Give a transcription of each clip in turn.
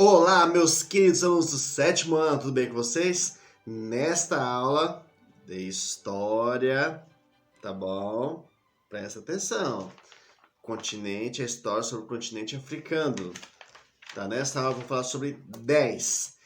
Olá, meus queridos alunos do sétimo ano, tudo bem com vocês? Nesta aula de História, tá bom? Presta atenção. A história sobre o continente africano. Tá? Nesta aula eu vou falar sobre 10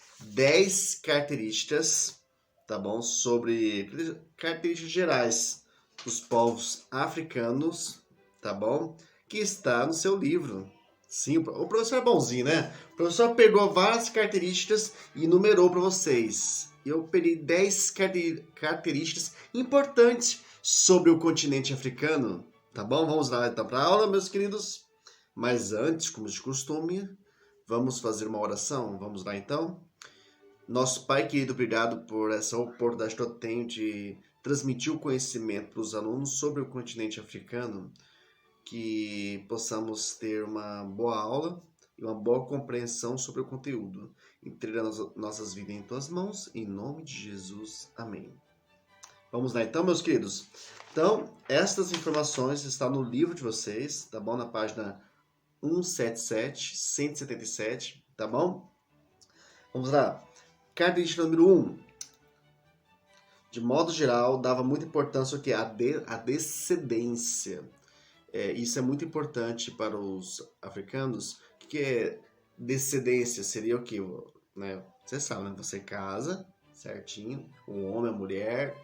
características, tá bom? Sobre características gerais dos povos africanos, tá bom? Que está no seu livro. Sim, o professor é bonzinho, né? O professor pegou várias características e numerou para vocês. Eu peguei 10 características importantes sobre o continente africano, tá bom? Vamos lá então para a aula, meus queridos. Mas antes, como de costume, vamos fazer uma oração? Vamos lá então? Nosso Pai querido, obrigado por essa oportunidade que eu tenho de transmitir o conhecimento para os alunos sobre o continente africano, que possamos ter uma boa aula e uma boa compreensão sobre o conteúdo. Entregando nossas vidas em tuas mãos, em nome de Jesus. Amém. Vamos lá então, meus queridos. Então, estas informações estão no livro de vocês, tá bom? Na página 177, tá bom? Vamos lá. Característica número 1. De modo geral, dava muita importância ao que? A descendência. Isso é muito importante para os africanos. O que é descendência? Seria o que? Né? Você sabe, né? Você casa, certinho, o homem e a mulher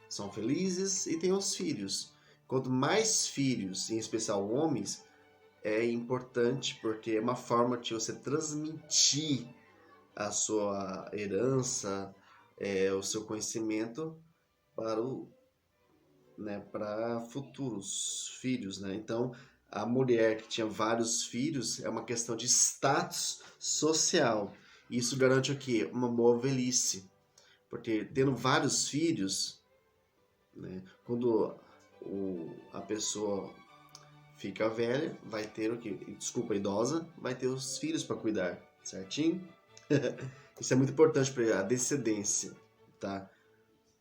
são felizes e tem os filhos. Quanto mais filhos, em especial homens, é importante porque é uma forma de você transmitir a sua herança, o seu conhecimento para futuros filhos, né? Então, a mulher que tinha vários filhos é uma questão de status social. Isso garante o quê? Uma boa velhice. Porque tendo vários filhos, né, quando a pessoa fica velha, vai ter o quê? Desculpa, idosa, vai ter os filhos para cuidar, certinho? Isso é muito importante para a descendência, tá?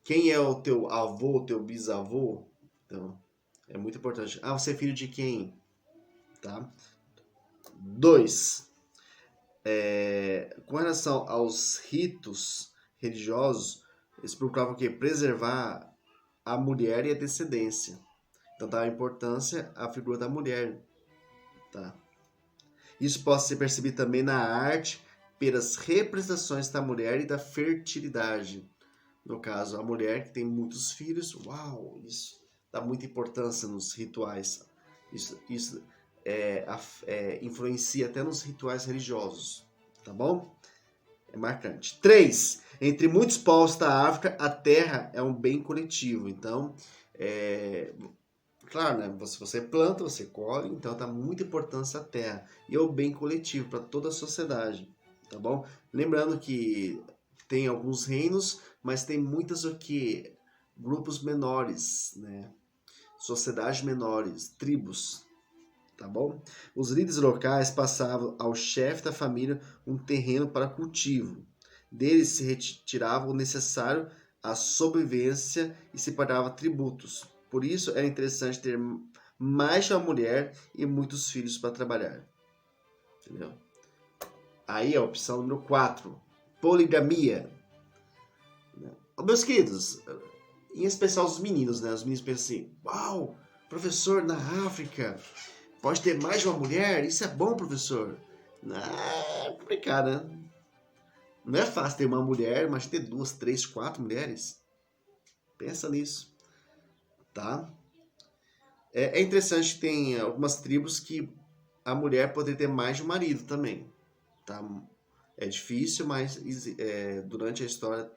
Quem é o teu avô, o teu bisavô? Então, é muito importante. Ah, você é filho de quem? Tá? 2. Com relação aos ritos religiosos, eles procuravam o quê? Preservar a mulher e a descendência. Então, dá importância à figura da mulher. Tá? Isso pode ser percebido também na arte, pelas representações da mulher e da fertilidade. No caso, a mulher que tem muitos filhos, uau, isso dá muita importância nos rituais. Isso influencia até nos rituais religiosos, tá bom? É marcante. 3. Entre muitos povos da África, a terra é um bem coletivo. Então, claro, né? Você planta, você colhe, então dá muita importância à terra. E é o bem coletivo para toda a sociedade, tá bom? Lembrando que tem alguns reinos, mas tem muitas grupos menores, né? Sociedades menores, tribos, tá bom? Os líderes locais passavam ao chefe da família um terreno para cultivo. Deles se retirava o necessário à sobrevivência e se pagava tributos. Por isso era interessante ter mais de uma mulher e muitos filhos para trabalhar. Entendeu? Aí a opção número 4. Poligamia. Meus queridos, em especial os meninos, né? Os meninos pensam assim, uau, professor, na África pode ter mais de uma mulher? Isso é bom, professor? É complicado, né? Não é fácil ter uma mulher, mas ter 2, 3, 4 mulheres. Pensa nisso, tá? É interessante que tem algumas tribos que a mulher poderia ter mais de um marido também, tá? É difícil, mas durante a história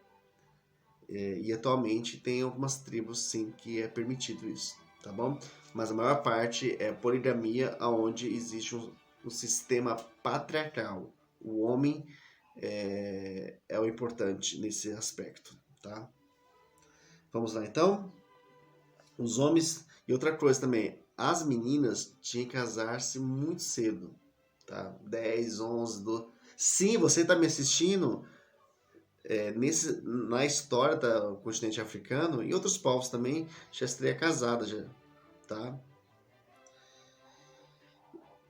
e atualmente tem algumas tribos sim que é permitido isso, tá bom? Mas a maior parte é poligamia, onde existe um sistema patriarcal. O homem é o importante nesse aspecto, tá? Vamos lá então? Os homens... E outra coisa também, as meninas tinham que casar-se muito cedo, tá? 10, 11, 12... Sim, você está me assistindo... na história do continente africano e outros povos também já estaria casada já, tá?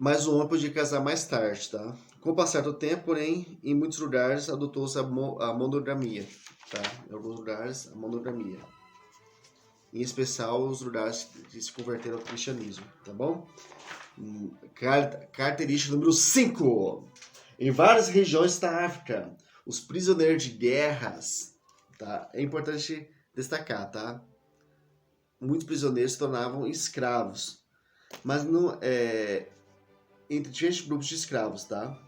mas o homem podia casar mais tarde, tá? Com o passar do tempo, porém, em muitos lugares adotou-se a monogamia, tá? Em alguns lugares, a monogamia. Em especial os lugares que se converteram ao cristianismo, tá bom? Característica número 5. Em várias regiões da África, os prisioneiros de guerras, tá? É importante destacar, tá? Muitos prisioneiros se tornavam escravos, mas não entre diferentes grupos de escravos, tá?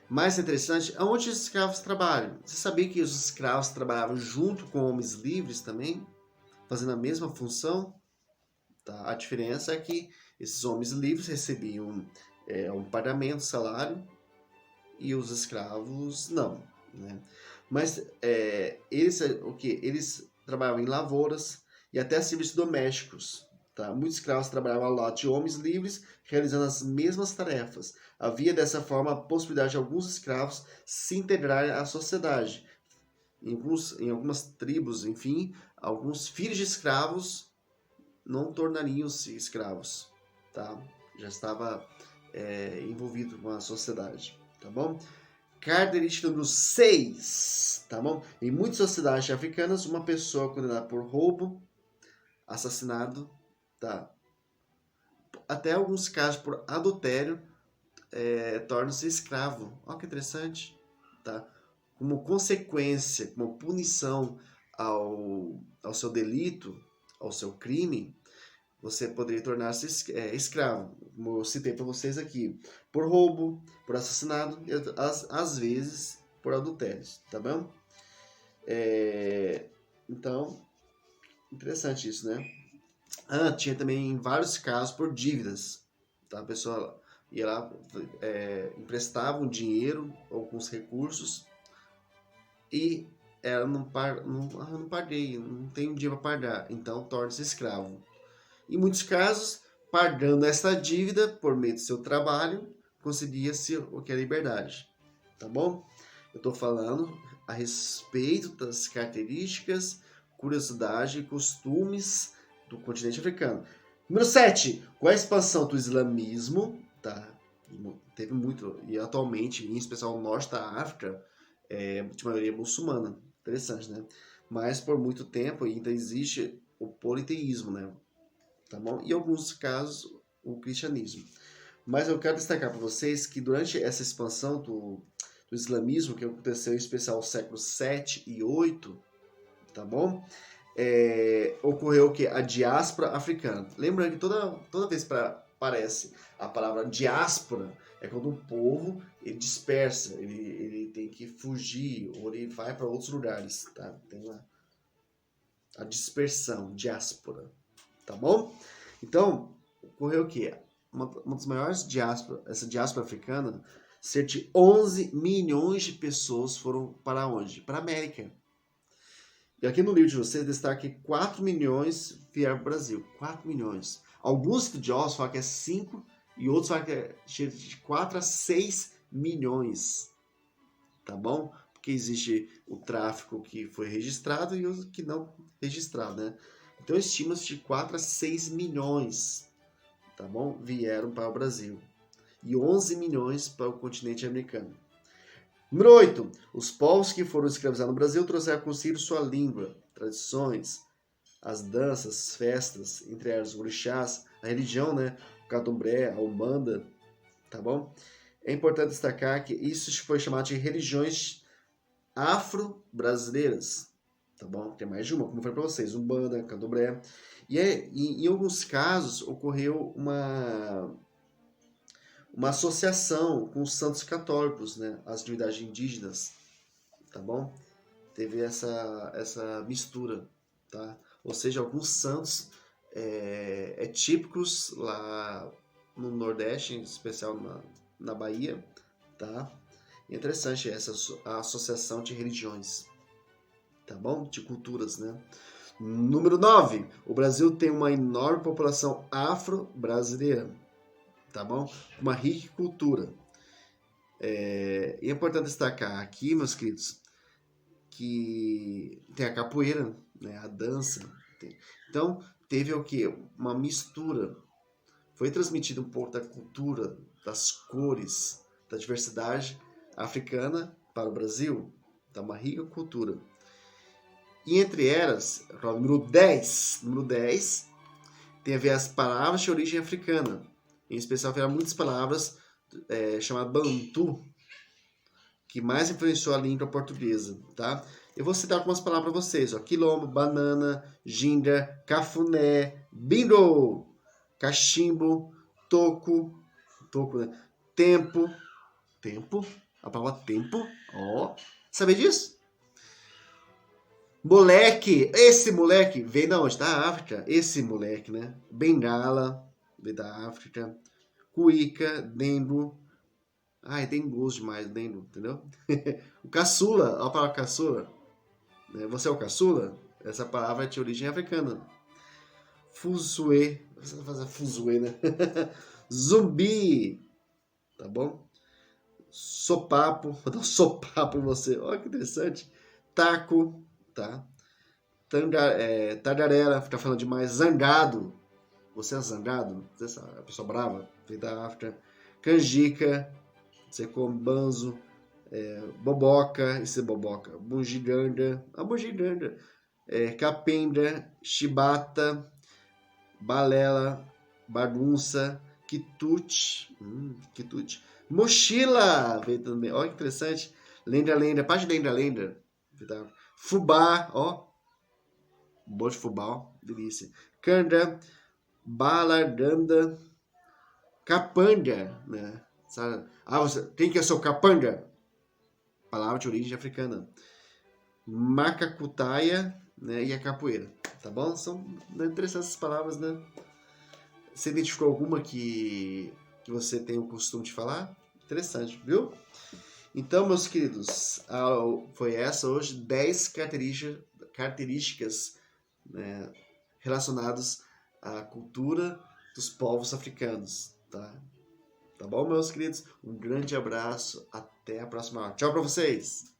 Mais interessante, aonde os escravos trabalham? Você sabia que os escravos trabalhavam junto com homens livres também, fazendo a mesma função? Tá? A diferença é que esses homens livres recebiam um pagamento, salário, e os escravos não, né? Mas eles trabalhavam em lavouras e até serviços domésticos, tá? Muitos escravos trabalhavam ao lado de homens livres, realizando as mesmas tarefas. Havia dessa forma a possibilidade de alguns escravos se integrarem à sociedade. Em algumas tribos, enfim, alguns filhos de escravos não tornariam-se escravos, tá? Já estava envolvido com a sociedade, tá bom? Característica número 6, tá bom? Em muitas sociedades africanas, uma pessoa condenada por roubo, assassinato, tá? Até alguns casos por adultério, torna-se escravo. Olha que interessante, tá? Como consequência, como punição ao seu delito, ao seu crime, você poderia tornar-se escravo, como eu citei para vocês aqui, por roubo, por assassinato e às vezes por adultério, tá bom? Então, interessante isso, né? Tinha também vários casos por dívidas, tá? A pessoa ia lá, emprestava um dinheiro, alguns recursos e ela não paguei, não tenho dinheiro para pagar, então torna-se escravo. Em muitos casos, pagando essa dívida por meio do seu trabalho, conseguia-se o que é liberdade. Tá bom? Eu estou falando a respeito das características, curiosidade e costumes do continente africano. Número 7. Com a expansão do islamismo, tá? Teve muito, e atualmente, em especial no norte da África, de maioria muçulmana. Interessante, né? Mas por muito tempo ainda existe o politeísmo, né? Tá bom? E em alguns casos, o cristianismo. Mas eu quero destacar para vocês que durante essa expansão do islamismo, que aconteceu em especial no século 7 e 8, tá bom? Ocorreu o que? A diáspora africana. Lembrando que toda vez que aparece a palavra diáspora, é quando um povo ele dispersa, ele tem que fugir, ou ele vai para outros lugares, tá? Tem a dispersão, diáspora. Tá bom? Então, ocorreu o quê? Uma das maiores diásporas, essa diáspora africana, cerca de 11 milhões de pessoas foram para onde? Para a América. E aqui no livro de vocês destaca que 4 milhões vieram para o Brasil. 4 milhões. Alguns estudiosos falam que é 5 e outros falam que é de 4 a 6 milhões. Tá bom? Porque existe o tráfico que foi registrado e o que não registrado, né? Então, estima-se de 4 a 6 milhões, tá bom? Vieram para o Brasil. E 11 milhões para o continente americano. Número 8. Os povos que foram escravizados no Brasil trouxeram consigo sua língua, tradições, as danças, festas, entre elas os orixás, a religião, né? O candomblé, a umbanda, tá bom? É importante destacar que isso foi chamado de religiões afro-brasileiras, tá bom? Tem mais de uma, como eu falei para vocês, umbanda, candomblé. E em alguns casos ocorreu uma associação com os santos católicos, né? As divindades indígenas, tá bom? Teve essa mistura, tá? Ou seja, alguns santos típicos lá no Nordeste, em especial na Bahia, tá? É interessante a associação de religiões, tá bom? De culturas, né? Número 9. O Brasil tem uma enorme população afro-brasileira, tá bom? Uma rica cultura. É importante destacar aqui, meus queridos, que tem a capoeira, né? A dança. Então, teve o quê? Uma mistura. foi transmitido um pouco da cultura, das cores, da diversidade africana para o Brasil. Então, uma rica cultura. E entre elas, o número 10, tem a ver as palavras de origem africana. Em especial, haverá muitas palavras chamadas Bantu, que mais influenciou a língua portuguesa, tá? Eu vou citar algumas palavras para vocês, ó. Quilombo, banana, ginga, cafuné, bingo, cachimbo, toco, né? Tempo, a palavra tempo, ó. Sabia disso? Moleque, esse moleque veio da onde? Da África, esse moleque, né? Bengala, veio da África. Cuíca, dengo. Ai, tem gosto demais, dengo, entendeu? O caçula, a palavra caçula. Você é o caçula? Essa palavra é de origem africana. Fuzue. Você vai fazer fuzue, né? Zumbi. Tá bom? Sopapo. Vou dar um sopapo em você. Olha que interessante. Taco. Tá? Tagarela. Fica falando demais. Zangado. Você é zangado? Você é a pessoa brava? Veio da África. Canjica. Você come banzo. Boboca, esse é boboca, bugiganga, a bugiganga, capenga, chibata, balela, bagunça, quitute, mochila, veio também, olha que interessante, lenda, parte de lenda, fubá, ó, bom de fubá, ó, delícia, canda, balarganda, capanga, né, sabe? Quem que é seu capanga? Palavra de origem africana. Macacutaia, né, e a capoeira. Tá bom? São interessantes essas palavras, né? Você identificou alguma que você tem o costume de falar? Interessante, viu? Então, meus queridos, foi essa hoje 10 características né, relacionadas à cultura dos povos africanos. Tá bom, meus queridos? Um grande abraço. Até a próxima aula. Tchau pra vocês!